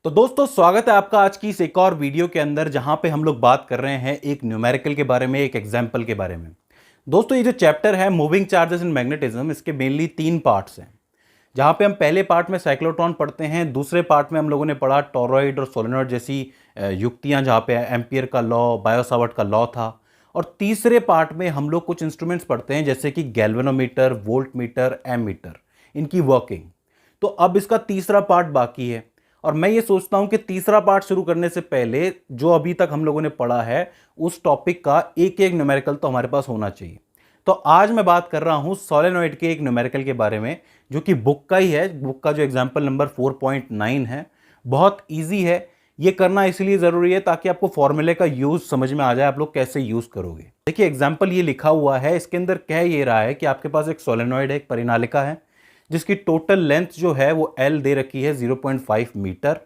तो दोस्तों स्वागत है आपका आज की इस एक और वीडियो के अंदर जहां पे हम लोग बात कर रहे हैं एक न्यूमेरिकल के बारे में, एक एग्जाम्पल के बारे में। दोस्तों ये जो चैप्टर है मूविंग चार्जेस इन मैग्नेटिज्म, इसके मेनली 3 पार्ट्स हैं। जहां पे हम पहले पार्ट में साइक्लोट्रॉन पढ़ते हैं, दूसरे पार्ट में हम लोगों ने पढ़ा टॉरॉइड और सोलेनॉइड जैसी युक्तियां, जहां पे एम्पियर का लॉ, बायो-सावर्ट का लॉ था। और तीसरे पार्ट में हम लोग कुछ इंस्ट्रूमेंट्स पढ़ते हैं जैसे कि गैल्वेनोमीटर, वोल्ट मीटर, एमीटर, इनकी वर्किंग। तो अब इसका तीसरा पार्ट बाकी है और मैं ये सोचता हूं कि तीसरा पार्ट शुरू करने से पहले जो अभी तक हम लोगों ने पढ़ा है उस टॉपिक का एक एक न्यूमेरिकल तो हमारे पास होना चाहिए। तो आज मैं बात कर रहा हूं सोलेनॉइड के एक न्यूमेरिकल के बारे में जो कि बुक का ही है। बुक का जो एग्जाम्पल नंबर 4.9 है, बहुत ईजी है। ये करना इसलिए ज़रूरी है ताकि आपको फॉर्मूले का यूज़ समझ में आ जाए, आप लोग कैसे यूज़ करोगे। देखिए एग्जाम्पल ये लिखा हुआ है, इसके अंदर कह ये रहा है कि आपके पास एक सोलेनॉइड है, एक परिनालिका है जिसकी टोटल लेंथ जो है वो L दे रखी है 0.5 मीटर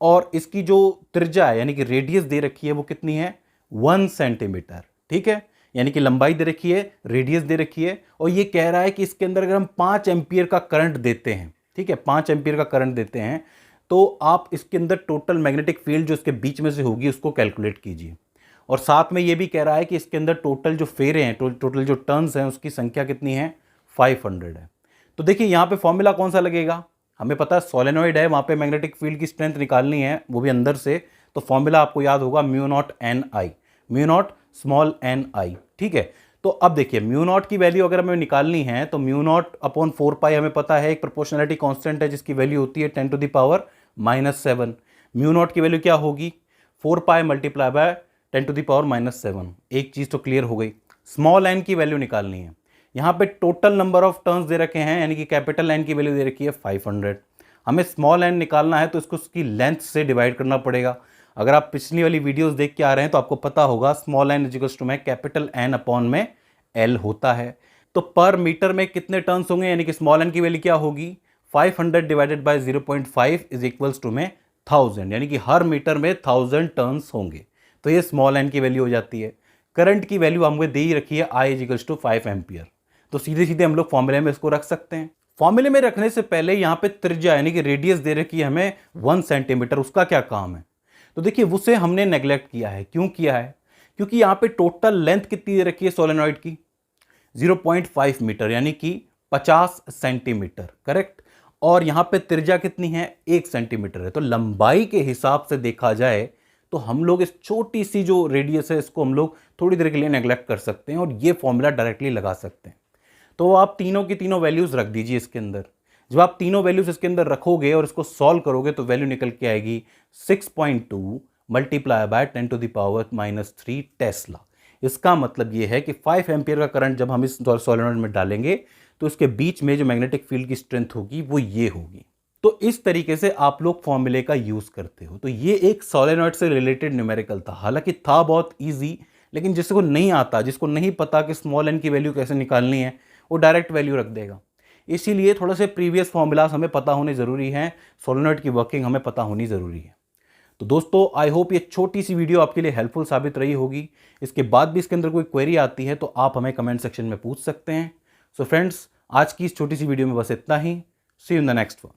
और इसकी जो त्रिज्या है यानी कि रेडियस दे रखी है वो कितनी है 1 सेंटीमीटर। ठीक है, यानी कि लंबाई दे रखी है, रेडियस दे रखी है और ये कह रहा है कि इसके अंदर अगर हम 5 एम्पियर का करंट देते हैं, ठीक है 5 एम्पियर का करंट देते हैं, तो आप इसके अंदर टोटल मैग्नेटिक फील्ड जो इसके बीच में से होगी उसको कैलकुलेट कीजिए। और साथ में ये भी कह रहा है कि इसके अंदर टोटल जो फेरे हैं, टोटल जो टर्न्स हैं उसकी संख्या कितनी है 500 है। तो देखिए यहाँ पे फॉर्मूला कौन सा लगेगा, हमें पता है सोलेनॉइड है, वहाँ पे मैग्नेटिक फील्ड की स्ट्रेंथ निकालनी है वो भी अंदर से। तो फॉर्मूला आपको याद होगा mu not n i, mu not small n i. ठीक है, तो अब देखिए म्यू नॉट की वैल्यू अगर हमें निकालनी है तो म्यू नॉट अपॉन 4 पाई हमें पता है एक प्रोपोर्शनलिटी कांस्टेंट है जिसकी वैल्यू होती है 10⁻⁻7। म्यू नॉट की वैल्यू क्या होगी 4 पाई मल्टीप्लाई बाय 10⁻⁻7। एक चीज़ तो क्लियर हो गई। स्मॉल एन की वैल्यू निकालनी है, यहाँ पे टोटल नंबर ऑफ टर्न्स दे रखे हैं यानी कि कैपिटल एन की वैल्यू दे रखी है 500। हमें स्मॉल एन निकालना है तो इसको उसकी लेंथ से डिवाइड करना पड़ेगा। अगर आप पिछली वाली वीडियोस देख के आ रहे हैं तो आपको पता होगा स्मॉल एन इजिकल्स टू में कैपिटल एन अपॉन में एल होता है। तो पर मीटर में कितने टर्न्स होंगे यानी कि स्मॉल एन की वैल्यू क्या होगी 500 divided by 0.5 is equals to में 1000, यानी कि हर मीटर में 1000 टर्न्स होंगे। तो ये स्मॉल एन की वैल्यू हो जाती है। करंट की वैल्यू हमको दे ही रखी है आई इजिकल्स टू 5 एम्पियर। तो सीधे सीधे हम लोग फॉर्मूले में इसको रख सकते हैं। फॉर्मूले में रखने से पहले यहाँ पे त्रिज्या यानी कि रेडियस दे रखी है हमें 1 सेंटीमीटर, उसका क्या काम है। तो देखिए उसे हमने नेग्लेक्ट किया है। क्यों किया है, क्योंकि यहाँ पे टोटल लेंथ कितनी दे रखी है सोलेनॉइड की 0.5 मीटर यानी कि 50 सेंटीमीटर, करेक्ट। और यहाँ पे त्रिज्या कितनी है 1 सेंटीमीटर है। तो लंबाई के हिसाब से देखा जाए तो हम लोग इस छोटी सी जो रेडियस है इसको हम लोग थोड़ी देर के लिए नेग्लेक्ट कर सकते हैं और ये फॉर्मूला डायरेक्टली लगा सकते हैं। तो आप तीनों की तीनों वैल्यूज रख दीजिए इसके अंदर। जब आप तीनों वैल्यूज इसके अंदर रखोगे और इसको सॉल्व करोगे तो वैल्यू निकल के आएगी 6.2 मल्टीप्लाई बाय 10⁻³ टेस्ला। इसका मतलब ये है कि 5 एम्पियर का करंट जब हम इस सोलेनॉइड में डालेंगे तो इसके बीच में जो मैग्नेटिक फील्ड की स्ट्रेंथ होगी वो ये होगी। तो इस तरीके से आप लोग फॉर्मूले का यूज करते हो। तो ये एक सोलेनॉइड से रिलेटेड न्यूमेरिकल था, हालांकि था बहुत ईजी, लेकिन जिसको नहीं आता, जिसको नहीं पता कि स्मॉल एन की वैल्यू कैसे निकालनी है, वो डायरेक्ट वैल्यू रख देगा। इसीलिए थोड़े से प्रीवियस फॉर्मूलाज हमें पता होने ज़रूरी हैं, सोलेनॉइड की वर्किंग हमें पता होनी ज़रूरी है। तो दोस्तों आई होप ये छोटी सी वीडियो आपके लिए हेल्पफुल साबित रही होगी। इसके बाद भी इसके अंदर कोई क्वेरी आती है तो आप हमें कमेंट सेक्शन में पूछ सकते हैं। सो फ्रेंड्स, आज की इस छोटी सी वीडियो में बस इतना ही। See you in the next one.